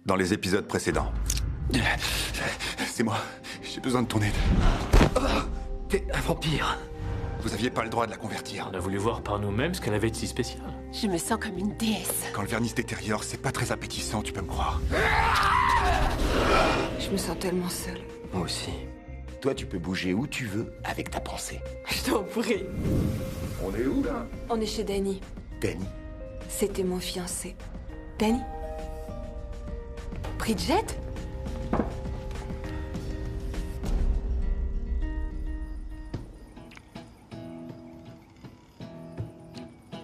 dans les épisodes précédents. C'est moi. J'ai besoin de ton aide. T'es un vampire. Vous aviez pas le droit de la convertir. On a voulu voir par nous-mêmes ce qu'elle avait de si spécial. Je me sens comme une déesse. Quand le vernis se détériore, c'est pas très appétissant, tu peux me croire. Je me sens tellement seule. Moi aussi. Toi, tu peux bouger où tu veux avec ta pensée. Je t'en prie. On est où, là? On est chez Danny. Danny. C'était mon fiancé. Danny? Bridget?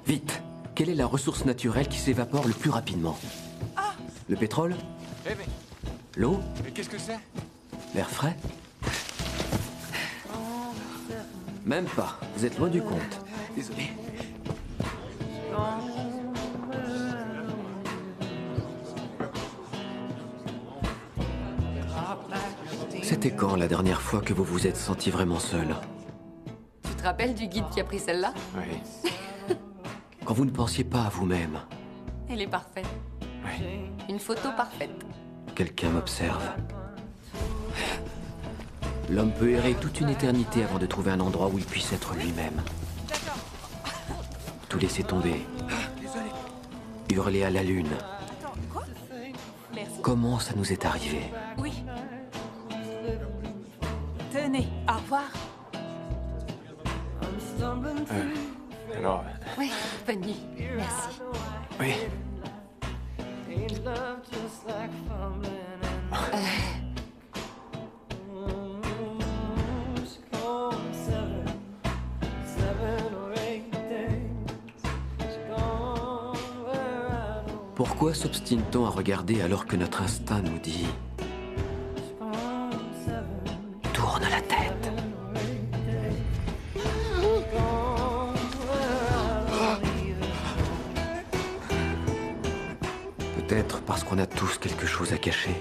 Vite. Quelle est la ressource naturelle qui s'évapore le plus rapidement? Le pétrole? Eh mais, L'eau? qu'est-ce que c'est? L'air frais? Même pas. Vous êtes loin du compte. Désolé. C'était quand la dernière fois que vous vous êtes senti vraiment seul? Tu te rappelles du guide qui a pris celle-là? Oui. Quand vous ne pensiez pas à vous-même, Elle est parfaite. oui. Une photo parfaite. Quelqu'un m'observe. L'homme peut errer toute une éternité avant de trouver un endroit où il puisse être lui-même. Tout laisser tomber. Hurler à la lune. Merci. Comment ça nous est arrivé? Oui. Tenez, au revoir. Alors, Oui, bonne nuit. Merci. Oui. Pourquoi s'obstine-t-on à regarder alors que notre instinct nous dit « Tourne la tête ». Peut-être parce qu'on a tous quelque chose à cacher.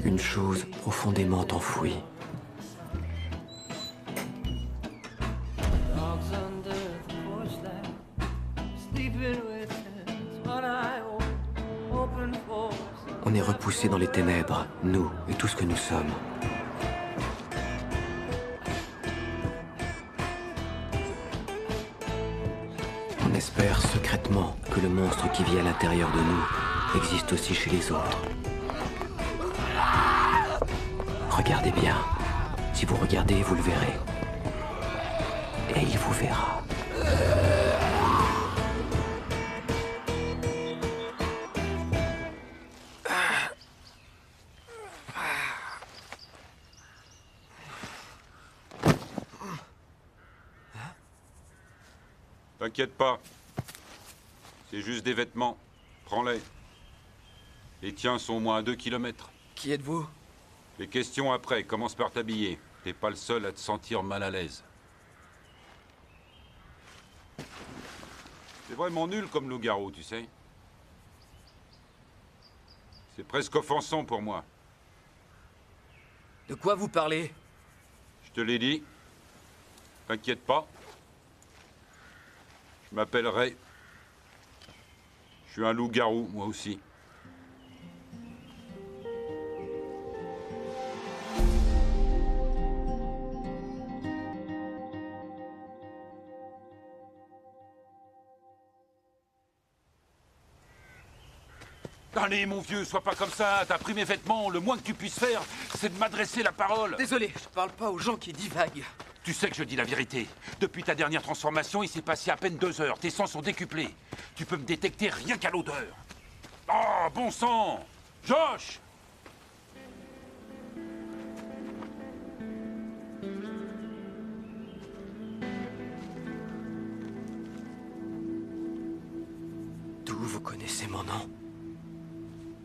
Une chose profondément enfouie. On est repoussés dans les ténèbres, nous et tout ce que nous sommes. On espère secrètement que le monstre qui vit à l'intérieur de nous existe aussi chez les autres. Regardez bien. Si vous regardez, vous le verrez. Et il vous verra. T'inquiète pas. C'est juste des vêtements. Prends-les. Les tiens sont au moins à 2 kilomètres. Qui êtes-vous? Les questions après, commence par t'habiller. T'es pas le seul à te sentir mal à l'aise. C'est vraiment nul comme loup-garou, tu sais. C'est presque offensant pour moi. De quoi vous parlez? Je te l'ai dit. T'inquiète pas. Je m'appelle Ray. Je suis un loup-garou, moi aussi. Allez, mon vieux, sois pas comme ça. T'as pris mes vêtements. Le moins que tu puisses faire, c'est de m'adresser la parole. Désolé, je parle pas aux gens qui divaguent. Tu sais que je dis la vérité. Depuis ta dernière transformation, il s'est passé à peine 2 heures. Tes sens sont décuplés. Tu peux me détecter rien qu'à l'odeur. Oh, bon sang! Josh! D'où vous connaissez mon nom?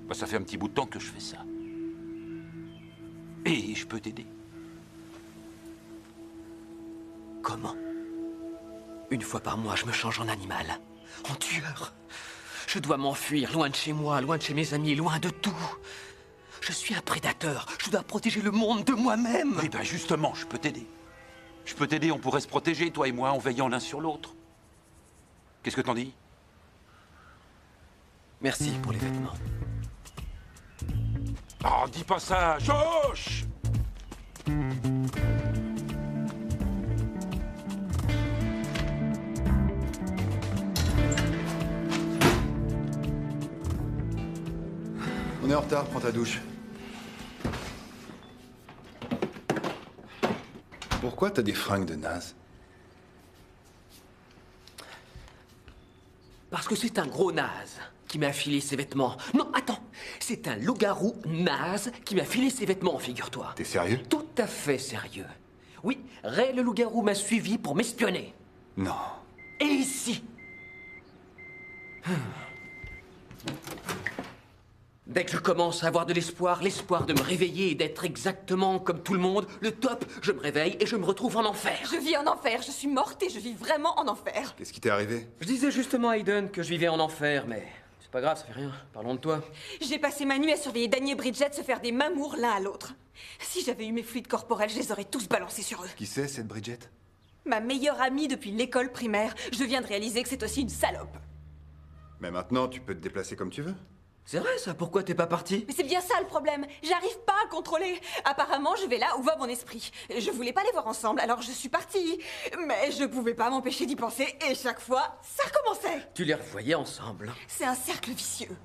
Bah, ça fait un petit bout de temps que je fais ça. Et je peux t'aider. Comment? Une fois par mois, je me change en animal. En tueur. Je dois m'enfuir, loin de chez moi, loin de chez mes amis, loin de tout. Je suis un prédateur. Je dois protéger le monde de moi-même. Oui, ben justement, je peux t'aider. Je peux t'aider, on pourrait se protéger, toi et moi, en veillant l'un sur l'autre. Qu'est-ce que t'en dis? Merci pour les vêtements. Oh, dis pas ça, Josh! On est en retard, prends ta douche. Pourquoi t'as des fringues de naze? Parce que c'est un gros naze qui m'a filé ses vêtements. Non, attends, c'est un loup-garou naze qui m'a filé ses vêtements, figure-toi. T'es sérieux? Tout à fait sérieux. Oui, Ray le loup-garou m'a suivi pour m'espionner. Non. Et ici. Dès que je commence à avoir de l'espoir, l'espoir de me réveiller et d'être exactement comme tout le monde, le top, je me réveille et je me retrouve en enfer. Je vis en enfer, je suis morte et je vis vraiment en enfer. Qu'est-ce qui t'est arrivé? Je disais justement à Aiden que je vivais en enfer, mais c'est pas grave, ça fait rien. Parlons de toi. J'ai passé ma nuit à surveiller Danny et Bridget se faire des mamours l'un à l'autre. Si j'avais eu mes fluides corporels, je les aurais tous balancés sur eux. Qui c'est, cette Bridget? Ma meilleure amie depuis l'école primaire. Je viens de réaliser que c'est aussi une salope. Mais maintenant, tu peux te déplacer comme tu veux. C'est vrai ça, pourquoi t'es pas parti? Mais c'est bien ça le problème. J'arrive pas à contrôler. Apparemment, je vais là où va mon esprit. Je voulais pas les voir ensemble, alors je suis partie. Mais je pouvais pas m'empêcher d'y penser et chaque fois, ça recommençait. Tu les revoyais ensemble. C'est un cercle vicieux.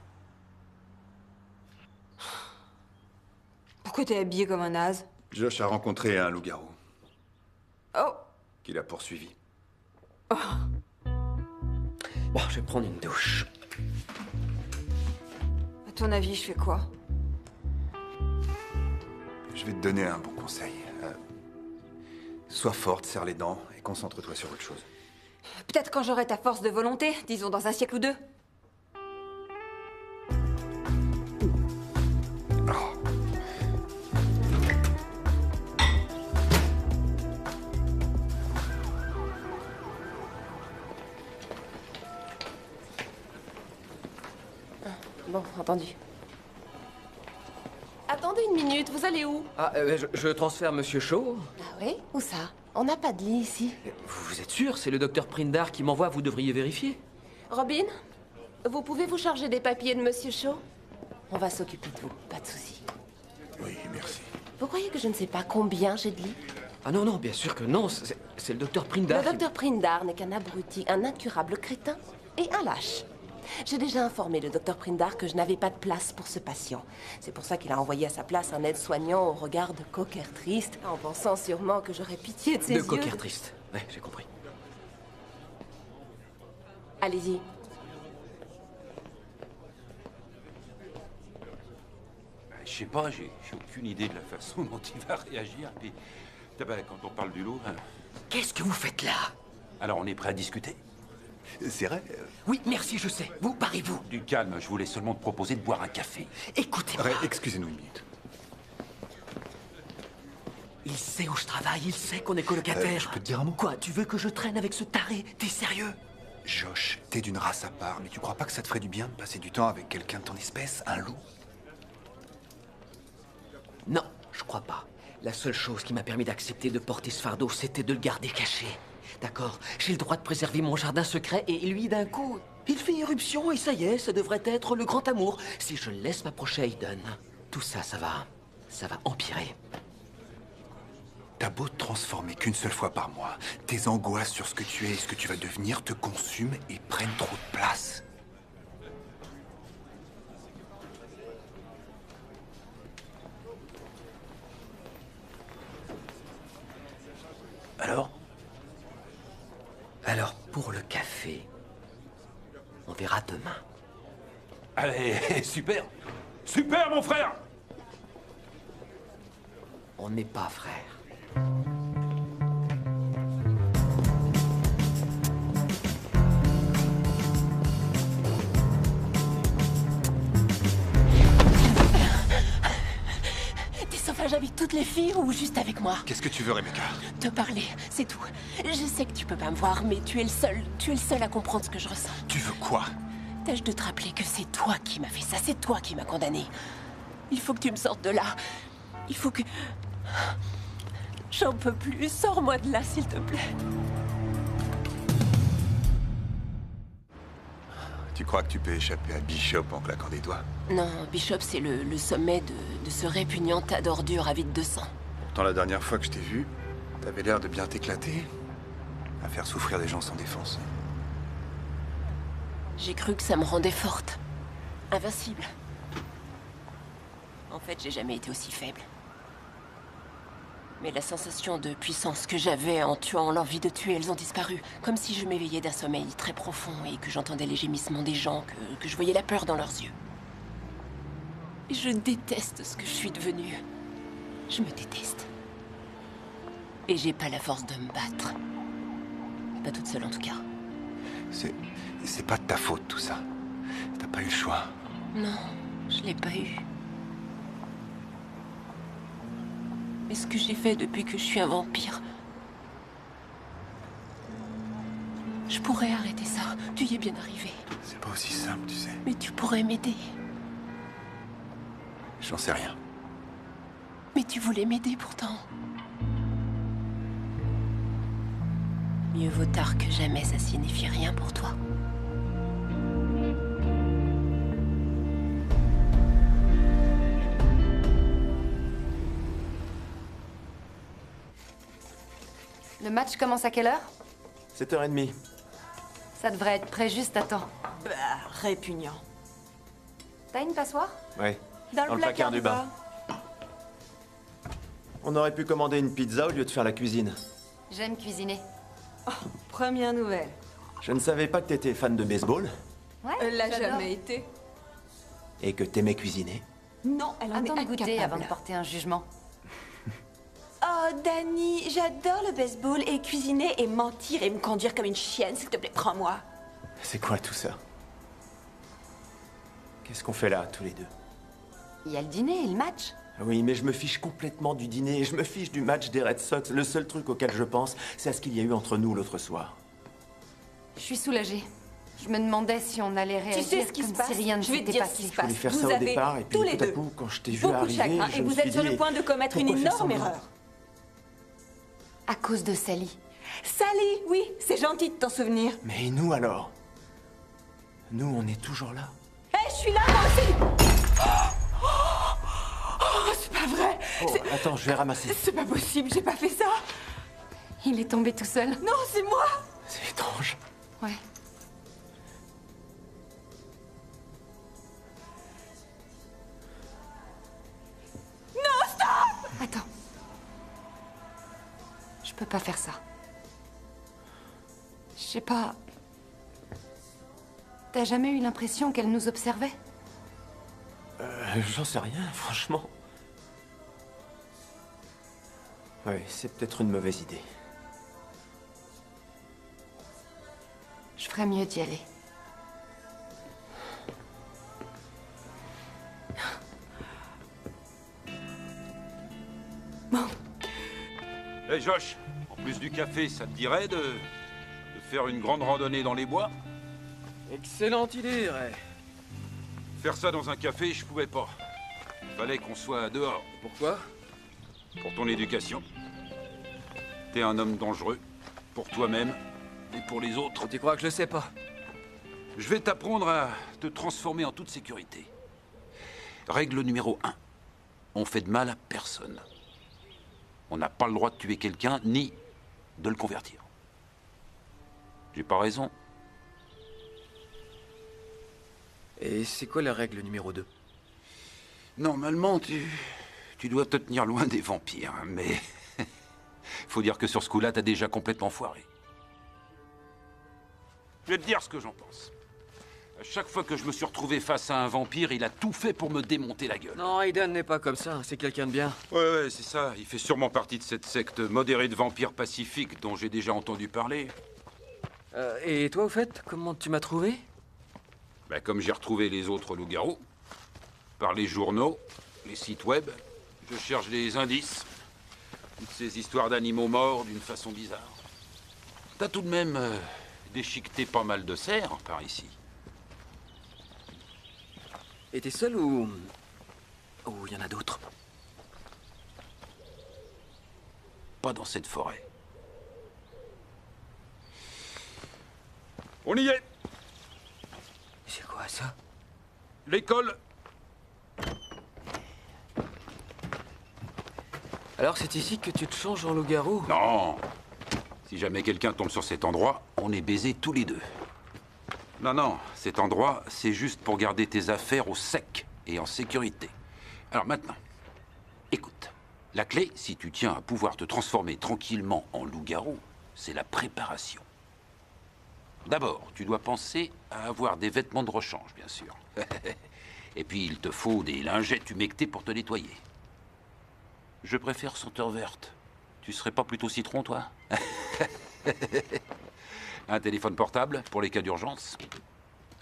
Pourquoi t'es habillé comme un naze? Josh a rencontré un loup-garou Oh. qui l'a poursuivi. Bon, je vais prendre une douche. À ton avis, je fais quoi? Je vais te donner un bon conseil. Sois forte, serre les dents et concentre-toi sur autre chose. Peut-être quand j'aurai ta force de volonté, disons dans un siècle ou deux. Bon, entendu. Attendez une minute, vous allez où? Ah, je transfère Monsieur Shaw. Ah oui? Où ça? On n'a pas de lit ici. Vous êtes sûr? C'est le docteur Prindar qui m'envoie, vous devriez vérifier. Robin, vous pouvez vous charger des papiers de Monsieur Shaw? On va s'occuper de vous, pas de souci. Oui, merci. Vous croyez que je ne sais pas combien j'ai de lits? Ah non, non, bien sûr que non, c'est le docteur Prindar. Le docteur Prindar n'est qu'un abruti, un incurable crétin et un lâche. J'ai déjà informé le docteur Prindar que je n'avais pas de place pour ce patient. C'est pour ça qu'il a envoyé à sa place un aide-soignant au regard de coquère triste, en pensant sûrement que j'aurais pitié de ses De yeux. coquère triste. Ouais, j'ai compris. Allez-y. Je sais pas, j'ai aucune idée de la façon dont il va réagir. Puis, quand on parle du loup, hein, Qu'est-ce que vous faites là? alors on est prêt à discuter? C'est vrai. Oui, merci, je sais. Vous, parez-vous. Du calme, je voulais seulement te proposer de boire un café. Écoutez-moi. Ray, excusez-nous une minute. Il sait où je travaille, il sait qu'on est colocataires. Je peux te dire un mot? Quoi, tu veux que je traîne avec ce taré? T'es sérieux? Josh, t'es d'une race à part, mais tu crois pas que ça te ferait du bien de passer du temps avec quelqu'un de ton espèce, un loup? Non, je crois pas. La seule chose qui m'a permis d'accepter de porter ce fardeau, c'était de le garder caché. D'accord, j'ai le droit de préserver mon jardin secret et lui, d'un coup, il fait irruption et ça y est, ça devrait être le grand amour. Si je le laisse m'approcher à Aiden, tout ça, ça va empirer. T'as beau te transformer qu'une seule fois par mois, tes angoisses sur ce que tu es et ce que tu vas devenir te consument et prennent trop de place. Alors, pour le café, on verra demain. Allez, super! Super, mon frère! On n'est pas frères. T'es sauvage avec toutes les filles ou juste avec moi? Qu'est-ce que tu veux, Rebecca? Te parler, c'est tout. Je sais que tu peux pas me voir, mais tu es le seul à comprendre ce que je ressens. Tu veux quoi? Tâche de te rappeler que c'est toi qui m'as fait ça, c'est toi qui m'as condamné. Il faut que tu me sortes de là. Il faut que... J'en peux plus, sors-moi de là, s'il te plaît. Tu crois que tu peux échapper à Bishop en claquant des doigts? Non, Bishop, c'est le sommet de ce répugnant tas d'ordures avides de sang. Pourtant, la dernière fois que je t'ai vu, t'avais l'air de bien t'éclater. À faire souffrir des gens sans défense. J'ai cru que ça me rendait forte. Invincible. En fait, j'ai jamais été aussi faible. Mais la sensation de puissance que j'avais en tuant l'envie de tuer, elles ont disparu. Comme si je m'éveillais d'un sommeil très profond et que j'entendais les gémissements des gens, que je voyais la peur dans leurs yeux. Et je déteste ce que je suis devenue. Je me déteste. Et j'ai pas la force de me battre. Pas toute seule en tout cas. C'est pas de ta faute tout ça. T'as pas eu le choix. Non, je l'ai pas eu. Mais ce que j'ai fait depuis que je suis un vampire... Je pourrais arrêter ça. Tu y es bien arrivé. C'est pas aussi simple, tu sais. Mais tu pourrais m'aider. J'en sais rien. Mais tu voulais m'aider pourtant. Mieux vaut tard que jamais, ça signifie rien pour toi. Le match commence à quelle heure? 7h30. Ça devrait être prêt juste à temps. Bah, répugnant. T'as une passoire? Ouais. Dans le placard du bas. On aurait pu commander une pizza au lieu de faire la cuisine. J'aime cuisiner. Première nouvelle. Je ne savais pas que t'étais fan de baseball Ouais, Elle l'a j'adore. jamais été. et que t'aimais cuisiner. Non, elle en Attends est de goûter incapable. avant de porter un jugement. Oh, Dani, j'adore le baseball et cuisiner et mentir et me conduire comme une chienne. S'il te plaît, prends-moi. C'est quoi tout ça? Qu'est-ce qu'on fait là, tous les deux? Il y a le dîner et le match. Oui, mais je me fiche complètement du dîner et je me fiche du match des Red Sox. Le seul truc auquel je pense, c'est à ce qu'il y a eu entre nous l'autre soir. Je suis soulagée. Je me demandais si on allait Tu réagir sais ce qui se comme passe si rien ne Je vais te s'était dire passé. ce qui se Je voulais passe. faire Vous ça au avez départ et puis tous les tout à deux coup, quand je t'ai vu beaucoup de arriver, chagrin je et me vous suis êtes sur dit, le point de commettre une pourquoi faire énorme semblant? erreur. À cause de Sally. Sally, oui, c'est gentil de t'en souvenir. Mais nous alors? Nous, on est toujours là. Hé, je suis là, moi aussi. Oh, c'est pas vrai. Oh, attends, je vais ramasser. C'est pas possible, j'ai pas fait ça. Il est tombé tout seul. Non, c'est moi. C'est étrange. Ouais. Non, stop. Attends. Je peux pas faire ça. Je sais pas. T'as jamais eu l'impression qu'elle nous observait? J'en sais rien, franchement. Oui, c'est peut-être une mauvaise idée. Je ferais mieux d'y aller. Hé Josh, en plus du café, ça te dirait de faire une grande randonnée dans les bois? Excellente idée, Ray. Faire ça dans un café, je pouvais pas. Fallait qu'on soit dehors. Pourquoi? Pour ton éducation. T'es un homme dangereux. Pour toi-même et pour les autres. Tu crois que je sais pas? Je vais t'apprendre à te transformer en toute sécurité. Règle numéro 1. On fait de mal à personne. On n'a pas le droit de tuer quelqu'un, ni de le convertir. J'ai pas raison? Et c'est quoi la règle numéro 2? Normalement, tu dois te tenir loin des vampires, mais... faut dire que sur ce coup-là, t'as déjà complètement foiré. Je vais te dire ce que j'en pense. À chaque fois que je me suis retrouvé face à un vampire, il a tout fait pour me démonter la gueule. Non, Aiden n'est pas comme ça, c'est quelqu'un de bien. Ouais, c'est ça. Il fait sûrement partie de cette secte modérée de vampires pacifiques dont j'ai déjà entendu parler. Et toi, au fait, comment tu m'as trouvé? Ben, comme j'ai retrouvé les autres loups-garous, par les journaux, les sites web, je cherche des indices. Toutes ces histoires d'animaux morts d'une façon bizarre. T'as tout de même déchiqueté pas mal de cerfs par ici. Et t'es seul ou il y en a d'autres? Pas dans cette forêt. On y est! ça? L'école. Alors c'est ici que tu te changes en loup-garou? Non. Si jamais quelqu'un tombe sur cet endroit, on est baisés tous les deux. Non, non, cet endroit, c'est juste pour garder tes affaires au sec et en sécurité. Alors maintenant, écoute. La clé, si tu tiens à pouvoir te transformer tranquillement en loup-garou, c'est la préparation. D'abord, tu dois penser à avoir des vêtements de rechange, bien sûr. Et puis, il te faut des lingettes humectées pour te nettoyer. Je préfère senteur verte. Tu serais pas plutôt citron, toi? Un téléphone portable pour les cas d'urgence.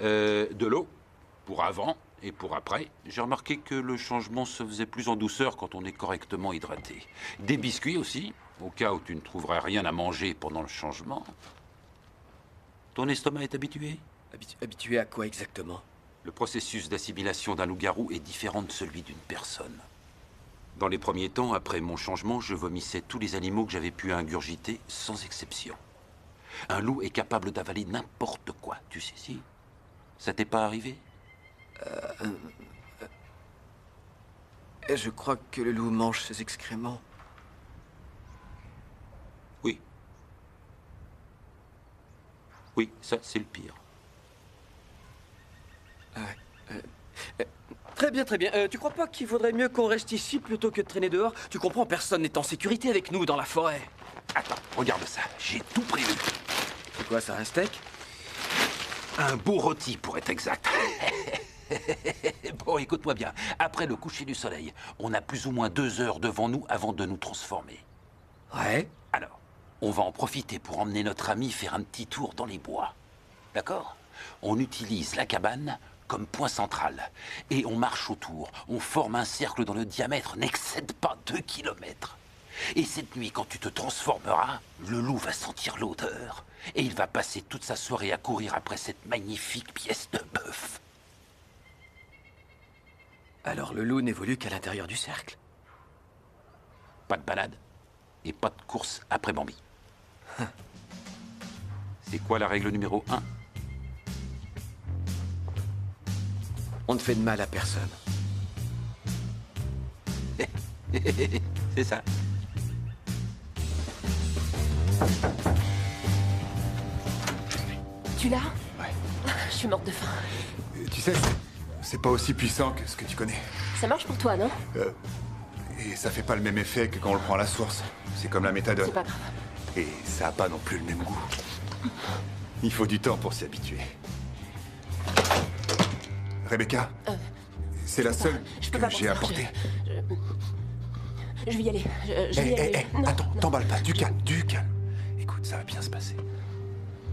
De l'eau pour avant et pour après. J'ai remarqué que le changement se faisait plus en douceur quand on est correctement hydraté. Des biscuits aussi, au cas où tu ne trouverais rien à manger pendant le changement. Ton estomac est habitué? Habitué à quoi exactement? Le processus d'assimilation d'un loup-garou est différent de celui d'une personne. Dans les premiers temps, après mon changement, je vomissais tous les animaux que j'avais pu ingurgiter, sans exception. Un loup est capable d'avaler n'importe quoi, tu sais si? Ça t'est pas arrivé? Je crois que le loup mange ses excréments. Oui. Oui, ça, c'est le pire. Très bien, très bien. Tu crois pas qu'il vaudrait mieux qu'on reste ici plutôt que de traîner dehors? Tu comprends, personne n'est en sécurité avec nous dans la forêt. Attends, regarde ça, j'ai tout prévu. C'est quoi ça, un steak? Un beau rôti, pour être exact. Bon, écoute-moi bien. Après le coucher du soleil, on a plus ou moins 2 heures devant nous avant de nous transformer. Ouais. Alors, on va en profiter pour emmener notre ami faire un petit tour dans les bois. D'accord? On utilise la cabane comme point central. Et on marche autour. On forme un cercle dont le diamètre n'excède pas 2 kilomètres. Et cette nuit, quand tu te transformeras, le loup va sentir l'odeur. Et il va passer toute sa soirée à courir après cette magnifique pièce de bœuf. Alors le loup n'évolue qu'à l'intérieur du cercle. Pas de balade et pas de course après Bambi. C'est quoi la règle numéro 1? On ne fait de mal à personne. C'est ça. Tu l'as? Ouais. Je suis morte de faim. Tu sais, c'est pas aussi puissant que ce que tu connais. Ça marche pour toi, non? Et ça fait pas le même effet que quand on le prend à la source. C'est comme la méthadone. C'est pas grave. Et ça a pas non plus le même goût. Il faut du temps pour s'y habituer. Rebecca, c'est la seule Je peux que pas j'ai partir, apportée. Je vais y aller. Je vais y aller. Non, Attends, non. t'emballe pas, du calme, du calme. Écoute, ça va bien se passer.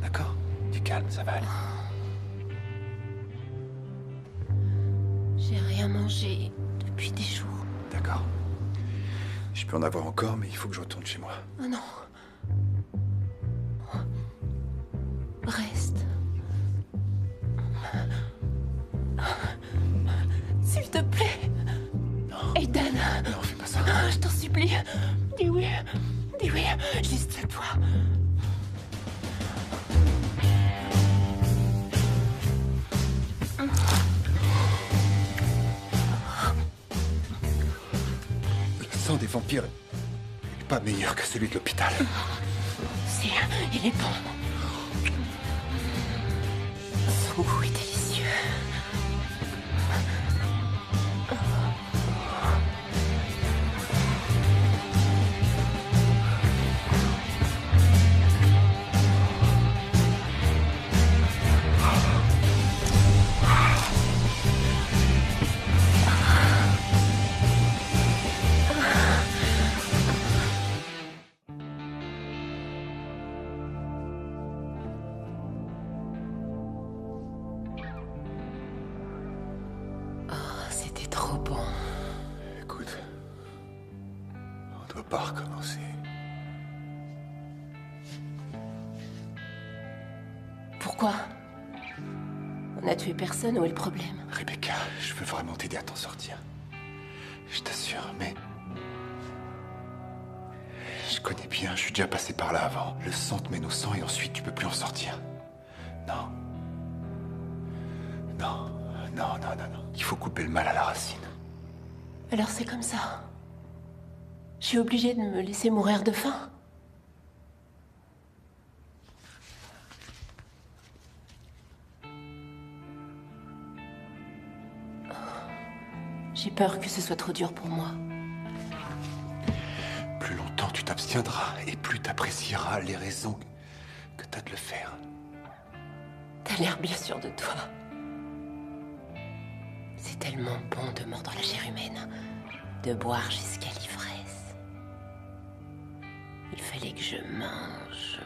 D'accord? Du calme, ça va aller. J'ai rien mangé depuis des jours. D'accord. Je peux en avoir encore, mais il faut que je retourne chez moi. Oh non. Reste. S'il te plaît. Non. Aiden. Non, fais pas ça. Je t'en supplie. Dis oui. Dis oui. Juste cette fois. Le sang des vampires est pas meilleur que celui de l'hôpital. Si, il est bon. Son goût est délicieux. C'était trop bon. Écoute, on doit pas recommencer. Pourquoi? On a tué personne, où est le problème? Rebecca, je veux vraiment t'aider à t'en sortir. Je t'assure, mais... Je connais bien, je suis déjà passé par là avant. Le sang te mène au sang et ensuite tu peux plus en sortir. Non. Non, non, non, non, non. Il faut couper le mal à la racine. Alors c'est comme ça. Je suis obligée de me laisser mourir de faim. J'ai peur que ce soit trop dur pour moi. Plus longtemps tu t'abstiendras et plus t'apprécieras les raisons que t'as de le faire. T'as l'air bien sûr de toi. C'est tellement bon de mordre la chair humaine, de boire jusqu'à l'ivresse. Il fallait que je mange.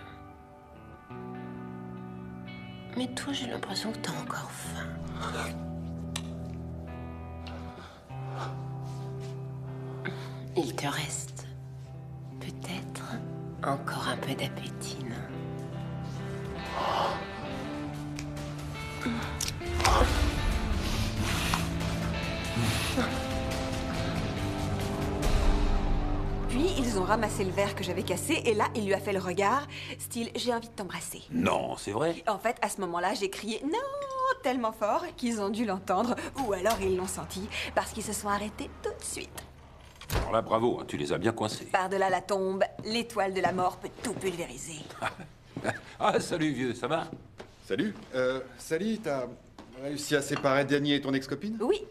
Mais toi, j'ai l'impression que t'as encore faim. Il te reste peut-être encore un peu d'appétit, non? Puis, ils ont ramassé le verre que j'avais cassé, et là, il lui a fait le regard, style « j'ai envie de t'embrasser ». Non, c'est vrai. En fait, à ce moment-là, j'ai crié « non !» tellement fort qu'ils ont dû l'entendre, ou alors ils l'ont senti, parce qu'ils se sont arrêtés tout de suite. Alors là, bravo, hein, tu les as bien coincés. Par-delà la tombe, l'étoile de la mort peut tout pulvériser. Ah, salut vieux, ça va? Salut. Sally, t'as réussi à séparer Danny et ton ex-copine? Oui,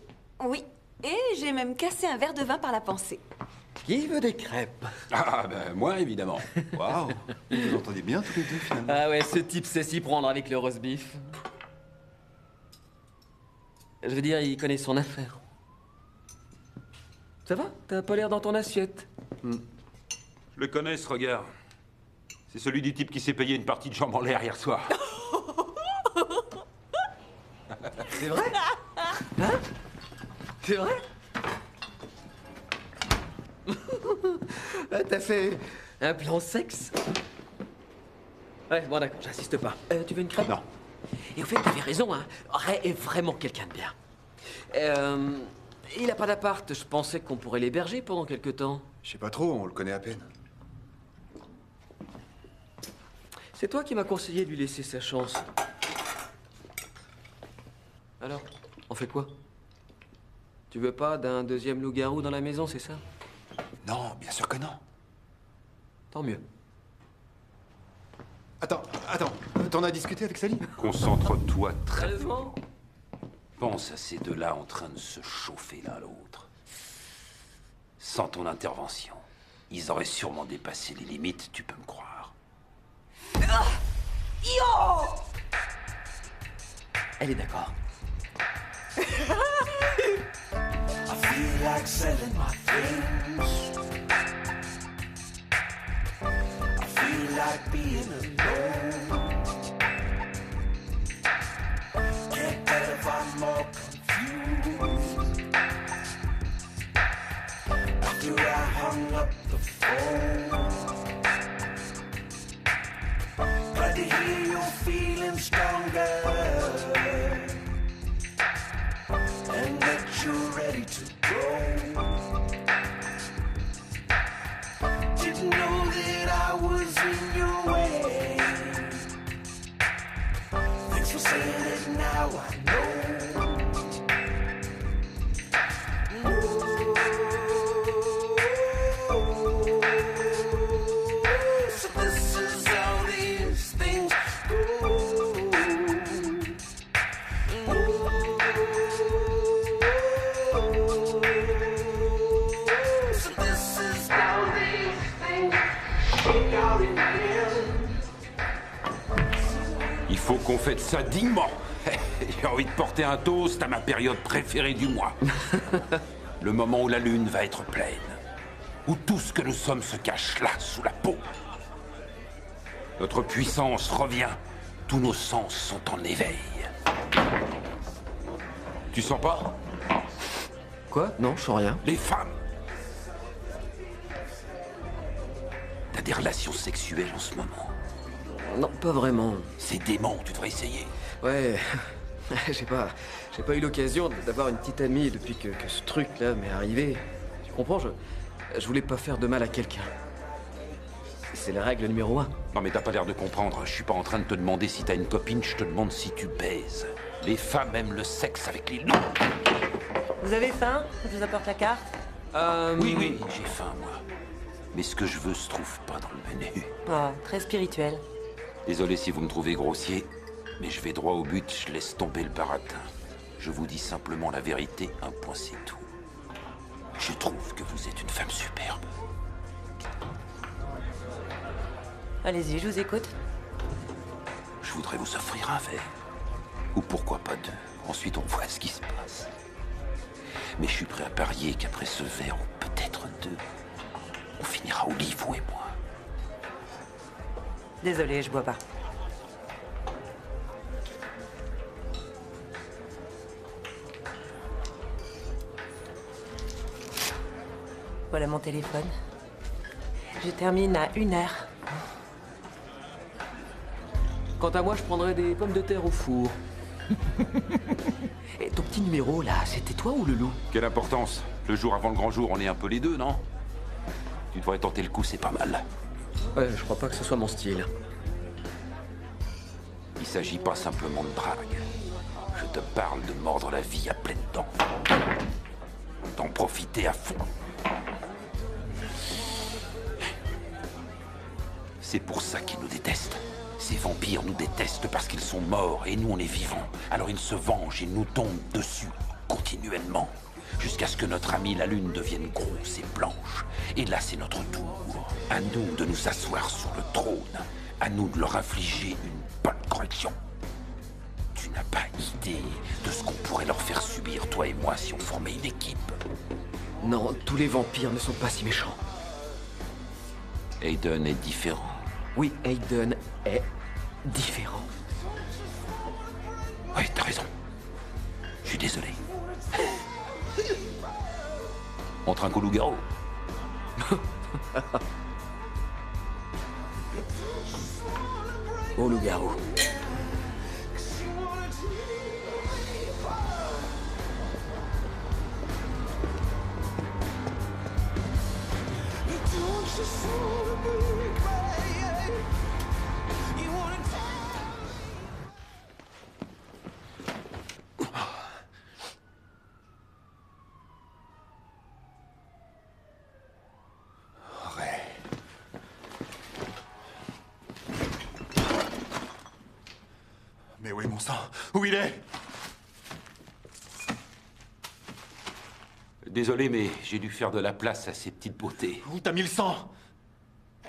oui. Et j'ai même cassé un verre de vin par la pensée. Qui veut des crêpes? Ah, ben moi, évidemment. Waouh. Vous vous entendez bien tous les deux, finalement. Ah ouais, ce type sait s'y prendre avec le roast beef. Je veux dire, il connaît son affaire. Ça va? T'as pas l'air dans ton assiette. Je le connais, ce regard. C'est celui du type qui s'est payé une partie de jambes en l'air hier soir. C'est vrai? Hein? C'est vrai? Ah, t'as fait un plan sexe? Ouais, bon d'accord, j'insiste pas. Tu veux une crêpe? Non. Et au fait, t'avais raison, hein. Ray est vraiment quelqu'un de bien. Il a pas d'appart, je pensais qu'on pourrait l'héberger pendant quelque temps. Je sais pas trop, on le connaît à peine. C'est toi qui m'as conseillé de lui laisser sa chance. Alors, on fait quoi? Tu veux pas d'un deuxième loup-garou dans la maison, c'est ça? Non, bien sûr que non. Tant mieux. Attends, t'en as discuté avec Sally? Concentre-toi très. Sérieusement? Pense à ces deux-là en train de se chauffer l'un l'autre. Sans ton intervention, ils auraient sûrement dépassé les limites, tu peux me croire. Elle est d'accord. Il faut qu'on fête ça dignement. J'ai envie de porter un toast à ma période préférée du mois. Le moment où la lune va être pleine. Où tout ce que nous sommes se cache là, sous la peau. Notre puissance revient. Tous nos sens sont en éveil. Tu sens pas? Quoi? Non, je sens rien. Les femmes. T'as des relations sexuelles en ce moment? Non, pas vraiment. C'est dément, tu devrais essayer. Ouais, j'ai pas eu l'occasion d'avoir une petite amie depuis que ce truc-là m'est arrivé. Tu comprends, je voulais pas faire de mal à quelqu'un. C'est la règle numéro 1. Non mais t'as pas l'air de comprendre. Je suis pas en train de te demander si t'as une copine, je te demande si tu baises. Les femmes aiment le sexe avec les loups. Vous avez faim? Je vous apporte la carte? Oui, oui, j'ai faim, moi. Mais ce que je veux se trouve pas dans le menu. Oh, très spirituel. Désolé si vous me trouvez grossier, mais je vais droit au but, je laisse tomber le baratin. Je vous dis simplement la vérité, un point c'est tout. Je trouve que vous êtes une femme superbe. Allez-y, je vous écoute. Je voudrais vous offrir un verre. Ou pourquoi pas deux. Ensuite, on voit ce qui se passe. Mais je suis prêt à parier qu'après ce verre, ou peut-être deux, on finira au lit, vous et moi. Désolé, je bois pas. Voilà mon téléphone. Je termine à 1h. Quant à moi, je prendrais des pommes de terre au four. Et ton petit numéro, là, c'était toi ou le loup? Quelle importance? Le jour avant le grand jour, on est un peu les deux, non? Tu devrais tenter le coup, c'est pas mal. Ouais, je crois pas que ce soit mon style. Il s'agit pas simplement de drague. Je te parle de mordre la vie à pleines dents. D'en profiter à fond. C'est pour ça qu'ils nous détestent. Ces vampires nous détestent parce qu'ils sont morts et nous on est vivants. Alors ils se vengent et nous tombent dessus continuellement. Jusqu'à ce que notre amie la lune devienne grosse et blanche. Et là c'est notre tour. À nous de nous asseoir sur le trône. À nous de leur infliger une bonne correction. Tu n'as pas idée de ce qu'on pourrait leur faire subir, toi et moi, si on formait une équipe. Non, tous les vampires ne sont pas si méchants. Aiden est différent. Oui, Aiden est différent. Oui, t'as raison. Je suis désolé. On trinque au loup-garou. Au loup-garou. Mais où est mon sang? Où il est? Désolé, mais j'ai dû faire de la place à ces petites beautés. Où t'as mis le sang?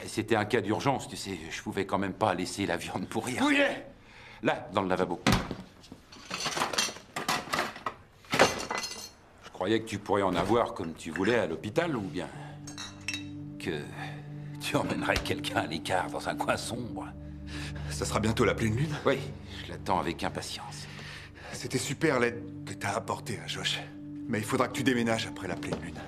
C'était un cas d'urgence, tu sais. Je pouvais quand même pas laisser la viande pourrir. Où il est? Là, dans le lavabo. Je croyais que tu pourrais en avoir comme tu voulais à l'hôpital, ou bien que tu emmènerais quelqu'un à l'écart dans un coin sombre. Ça sera bientôt la pleine lune? Oui, je l'attends avec impatience. C'était super l'aide que t'as apportée à Josh. Mais il faudra que tu déménages après la pleine lune.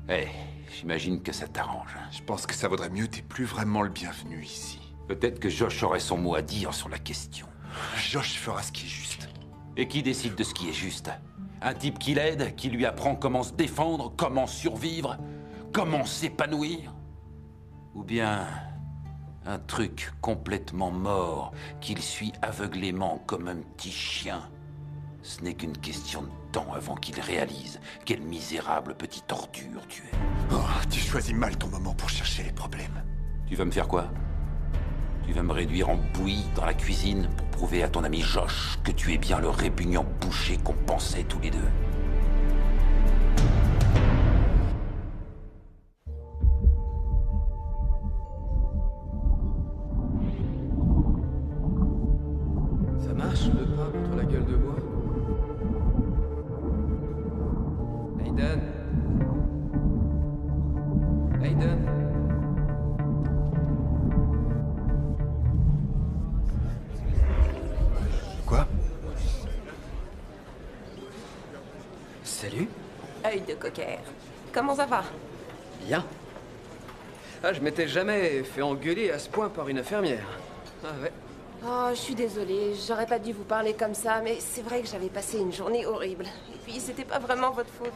Eh, j'imagine que ça t'arrange. Je pense que ça vaudrait mieux, t'es plus vraiment le bienvenu ici. Peut-être que Josh aurait son mot à dire sur la question. Josh fera ce qui est juste. Et qui décide de ce qui est juste? Un type qui l'aide, qui lui apprend comment se défendre, comment survivre, comment s'épanouir? Ou bien un truc complètement mort qu'il suit aveuglément comme un petit chien? Ce n'est qu'une question de temps avant qu'il réalise quelle misérable petite ordure tu es. Oh, tu choisis mal ton moment pour chercher les problèmes. Tu vas me faire quoi? Tu vas me réduire en bouillie dans la cuisine pour prouver à ton ami Josh que tu es bien le répugnant boucher qu'on pensait tous les deux. Ça marche, le pain contre la gueule de bois? Aiden? Aiden? Quoi? Salut. Œil de cocker. Comment ça va? Bien. Ah, je m'étais jamais fait engueuler à ce point par une infirmière. Ah ouais. Oh, je suis désolée, j'aurais pas dû vous parler comme ça, mais c'est vrai que j'avais passé une journée horrible. Et puis, c'était pas vraiment votre faute.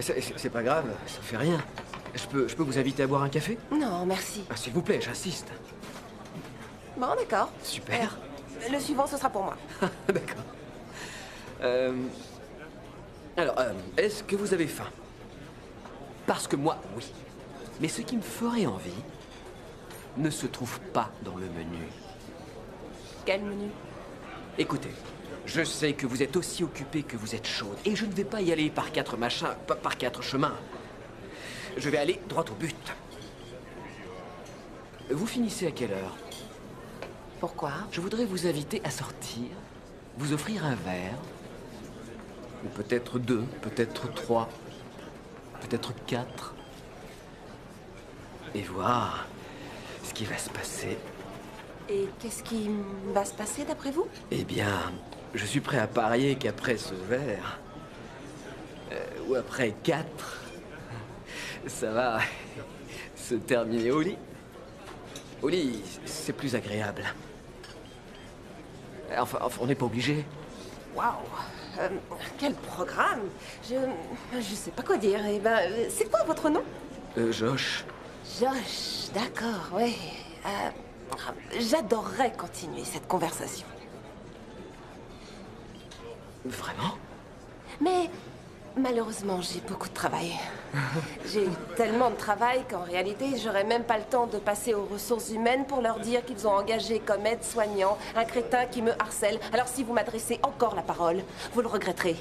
C'est pas grave, ça fait rien. Je peux vous inviter à boire un café? Non, merci. Ah, s'il vous plaît, j'insiste. Bon, d'accord. Super. Le suivant, ce sera pour moi. D'accord. Alors, est-ce que vous avez faim? Parce que moi, oui. Mais ce qui me ferait envie ne se trouve pas dans le menu. Quel menu? Écoutez, je sais que vous êtes aussi occupé que vous êtes chaude, et je ne vais pas y aller par 4 machins, par 4 chemins. Je vais aller droit au but. Vous finissez à quelle heure? Pourquoi? Je voudrais vous inviter à sortir, vous offrir un verre, ou peut-être 2, peut-être 3, peut-être 4, et voir ce qui va se passer. Et qu'est-ce qui va se passer d'après vous? Eh bien, je suis prêt à parier qu'après ce verre, ou après 4, ça va se terminer au lit. Au lit, c'est plus agréable. Enfin, on n'est pas obligé. Waouh! Quel programme! Je sais pas quoi dire. Eh ben, c'est quoi votre nom? Josh. Josh, d'accord, ouais. J'adorerais continuer cette conversation. Vraiment? Mais malheureusement, j'ai beaucoup de travail. J'ai tellement de travail qu'en réalité, j'aurais même pas le temps de passer aux ressources humaines pour leur dire qu'ils ont engagé comme aide-soignant un crétin qui me harcèle. Alors si vous m'adressez encore la parole, vous le regretterez.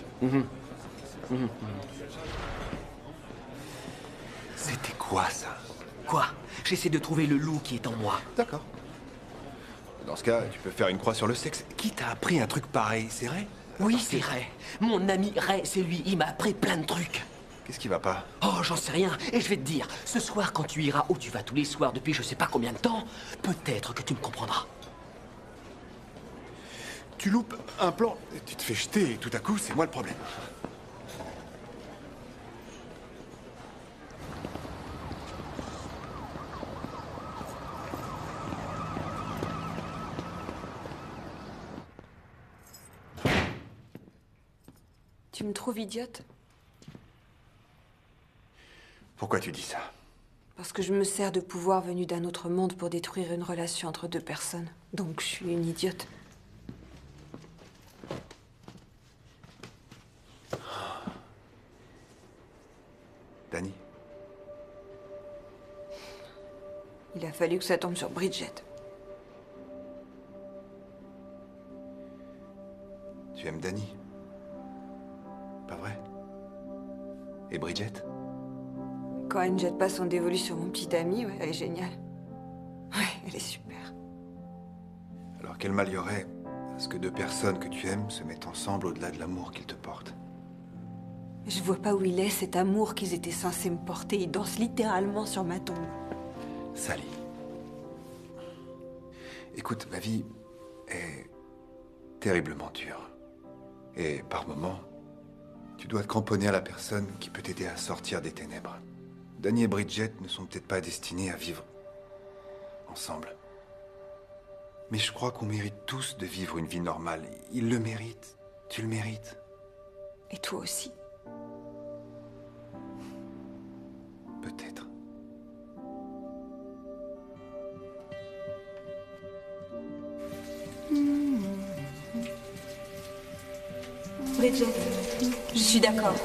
C'était quoi, ça? Quoi? J'essaie de trouver le loup qui est en moi. D'accord. Dans ce cas, tu peux faire une croix sur le sexe. Qui t'a appris un truc pareil, c'est vrai? Oui, c'est Ray. Mon ami Ray, c'est lui. Il m'a appris plein de trucs. Qu'est-ce qui va pas? Oh, j'en sais rien. Et je vais te dire, ce soir, quand tu iras où tu vas tous les soirs depuis je sais pas combien de temps, peut-être que tu me comprendras. Tu loupes un plan, tu te fais jeter et tout à coup, c'est moi le problème. Tu me trouves idiote? Pourquoi tu dis ça? Parce que je me sers de pouvoir venu d'un autre monde pour détruire une relation entre deux personnes. Donc je suis une idiote. Danny? Il a fallu que ça tombe sur Bridget. Tu aimes Danny? Pas vrai? Et Bridget? Quand elle ne jette pas son dévolu sur mon petit ami, ouais, elle est géniale. Ouais, elle est super. Alors quel mal y aurait à ce que deux personnes que tu aimes se mettent ensemble au-delà de l'amour qu'ils te portent? Je vois pas où il est, cet amour qu'ils étaient censés me porter. Il danse littéralement sur ma tombe. Sally. Écoute, ma vie est terriblement dure. Et par moments, tu dois te cramponner à la personne qui peut t'aider à sortir des ténèbres. Danny et Bridget ne sont peut-être pas destinés à vivre ensemble. Mais je crois qu'on mérite tous de vivre une vie normale. Ils le méritent. Tu le mérites. Et toi aussi. Peut-être. Bridget, je suis d'accord.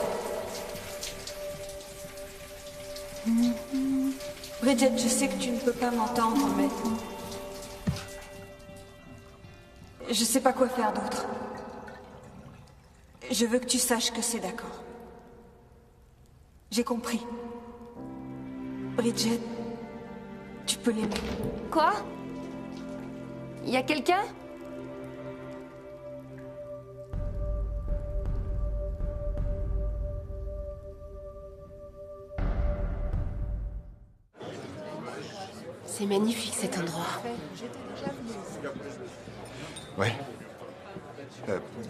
Bridget, je sais que tu ne peux pas m'entendre, mais... je sais pas quoi faire d'autre. Je veux que tu saches que c'est d'accord. J'ai compris. Bridget, tu peux l'aimer. Quoi? Y a quelqu'un? C'est magnifique cet endroit. Ouais.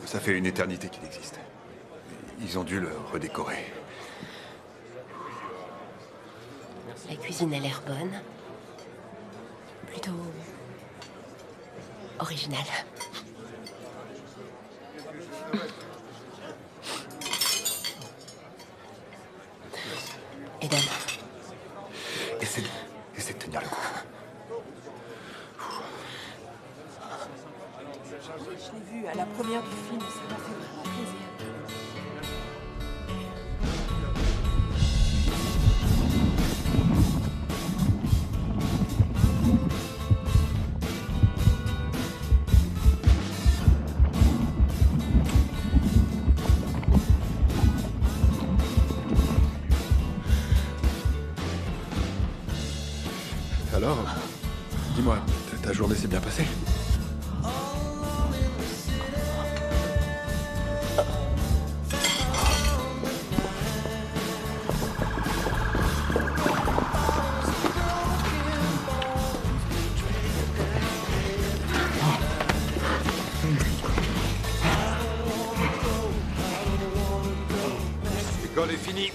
Ça fait une éternité qu'il existe. Ils ont dû le redécorer. La cuisine a l'air bonne. Plutôt... originale. Eden, Essaie de tenir le coup. Je l'ai vu à la première du film, ça m'a fait vraiment plaisir. Alors, dis-moi, ta journée s'est bien passée? L'école est finie.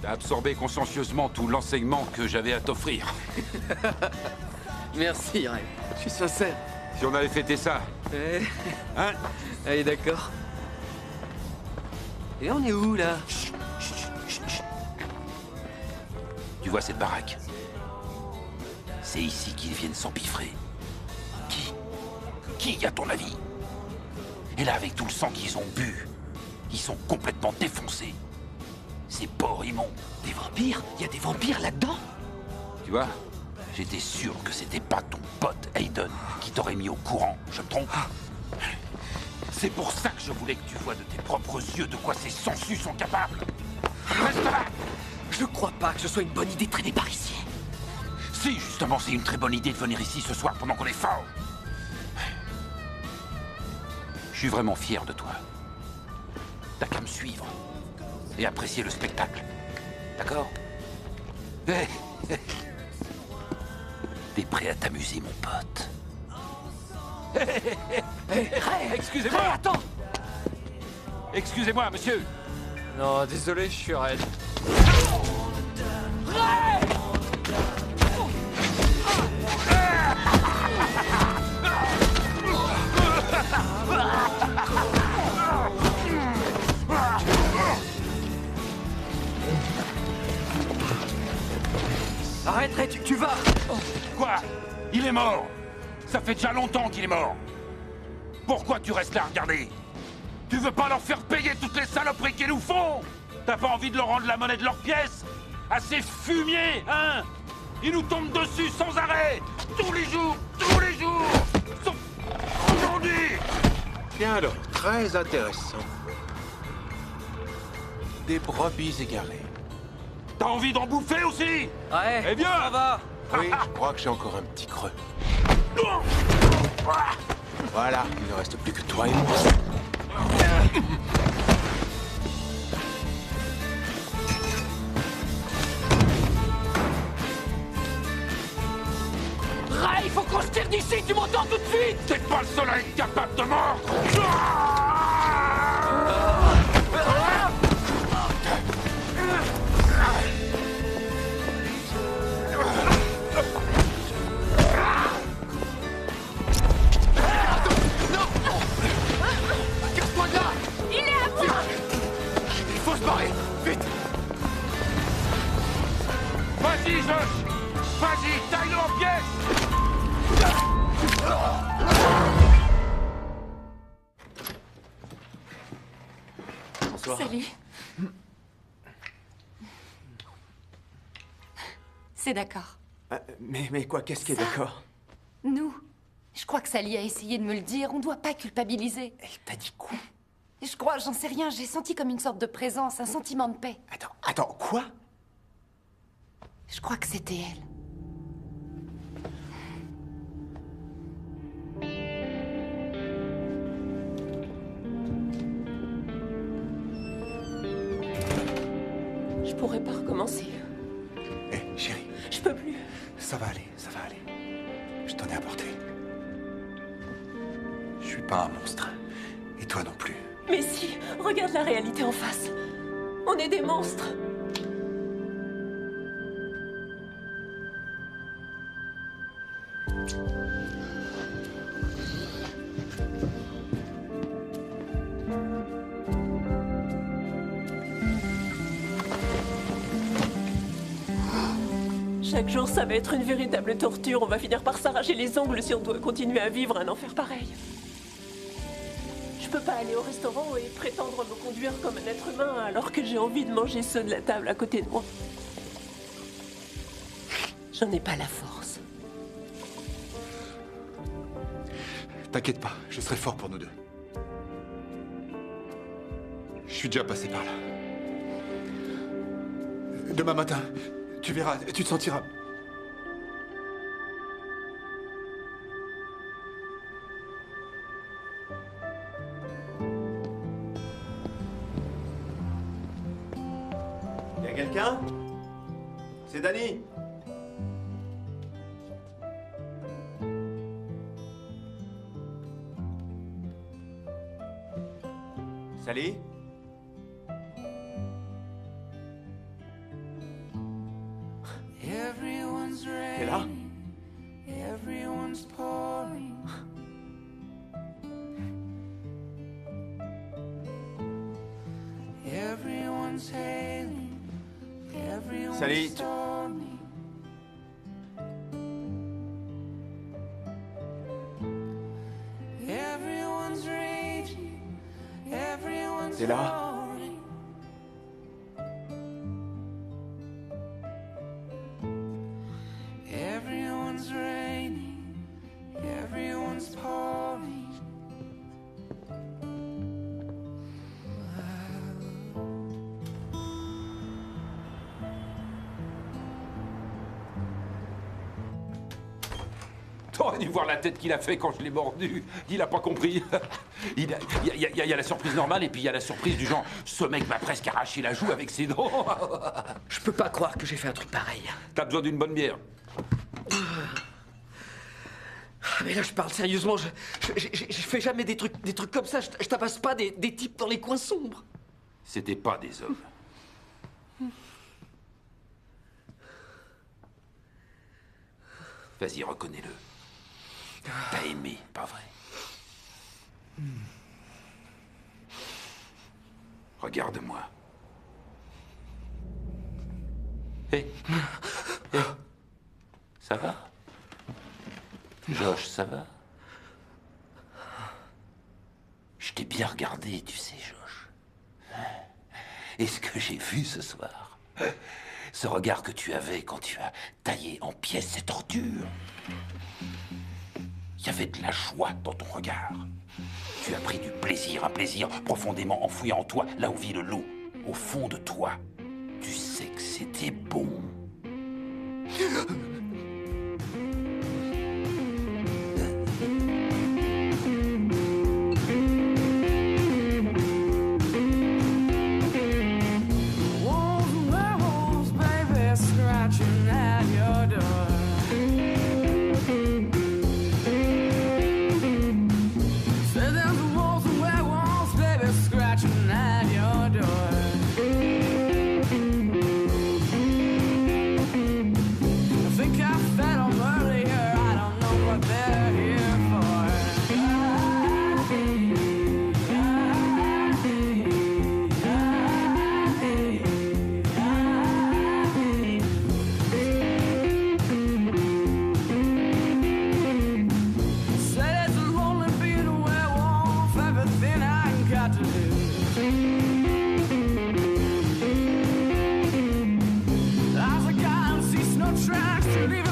T'as absorbé consciencieusement tout l'enseignement que j'avais à t'offrir. Merci, Ray. Je suis sincère. Si on avait fêté ça, hein? Allez, d'accord. Et on est où, là? Tu vois cette baraque? C'est ici qu'ils viennent s'empiffrer. Qui, à ton avis? Et là, avec tout le sang qu'ils ont bu, ils sont complètement défoncés. Ces porcs immondes. Des vampires? Il y a des vampires là-dedans? Tu vois, j'étais sûr que c'était pas ton pote Hayden qui t'aurait mis au courant. Je me trompe? C'est pour ça que je voulais que tu vois de tes propres yeux de quoi ces sangsues sont capables. Reste là! Je crois pas que ce soit une bonne idée de traîner par ici. Si, justement, c'est une très bonne idée de venir ici ce soir pendant qu'on est fort. Je suis vraiment fier de toi. T'as qu'à me suivre et apprécier le spectacle. D'accord? T'es prêt à t'amuser, mon pote? Excusez-moi! Ray, attends! Excusez-moi, monsieur! Non, désolé, je suis raide. Arrête, Ray, tu vas! Quoi? Il est mort! Ça fait déjà longtemps qu'il est mort! Pourquoi tu restes là à regarder? Tu veux pas leur faire payer toutes les saloperies qu'ils nous font? T'as pas envie de leur rendre la monnaie de leurs pièces? À ces fumiers, hein? Ils nous tombent dessus sans arrêt! Tous les jours! Sauf aujourd'hui! Tiens alors, très intéressant. Des brebis égarées. T'as envie d'en bouffer aussi? Ouais, Eh bien, ça va! Oui, je crois que j'ai encore un petit creux. Voilà, il ne reste plus que toi et moi. Ray, il faut qu'on se tire d'ici, tu m'entends tout de suite! T'es pas le seul à être capable de mordre! Il est à moi! Il faut se barrer, vite! Vas-y, Josh! Vas-y, taille-le en pièces! Bonsoir. Salut. C'est d'accord. Mais quoi, qu'est-ce qui est d'accord? Nous. Je crois que Sally a essayé de me le dire. On doit pas culpabiliser. T'as dit quoi? Je crois, j'en sais rien. J'ai senti comme une sorte de présence, un sentiment de paix. Attends, quoi? Je crois que c'était elle. Je pourrais pas recommencer. Hé, chérie, Je peux plus. ça va aller, ça va aller. Je t'en ai apporté. Je suis pas un monstre. Et toi non plus. Mais si, regarde la réalité en face. On est des monstres. Chaque jour, ça va être une véritable torture. On va finir par s'arracher les ongles si on doit continuer à vivre un enfer pareil. Je peux pas aller au restaurant et prétendre me conduire comme un être humain alors que j'ai envie de manger ceux de la table à côté de moi. J'en ai pas la force. T'inquiète pas, je serai fort pour nous deux. Je suis déjà passé par là. Demain matin, tu verras, tu te sentiras... Y'a quelqu'un? C'est Danny. Sally? T'es là? Sally, t'es là? T'aurais dû voir la tête qu'il a fait quand je l'ai mordu. Il a pas compris. Il y a la surprise normale et puis il y a la surprise du genre « Ce mec m'a presque arraché la joue avec ses dents. » Je peux pas croire que j'ai fait un truc pareil. T'as besoin d'une bonne bière. Mais là, je parle sérieusement. Je fais jamais des trucs comme ça. Je tabasse pas des types dans les coins sombres. C'était pas des hommes. Vas-y, reconnais-le. T'as aimé, pas vrai? Regarde-moi. Hé. Ça va? Josh, ça va? Je t'ai bien regardé, tu sais, Josh. Et ce que j'ai vu ce soir, ce regard que tu avais quand tu as taillé en pièces cette ordure. Il y avait de la joie dans ton regard. Tu as pris du plaisir, un plaisir profondément enfoui en toi, là où vit le loup. Au fond de toi, tu sais que c'était bon. Tracks to leave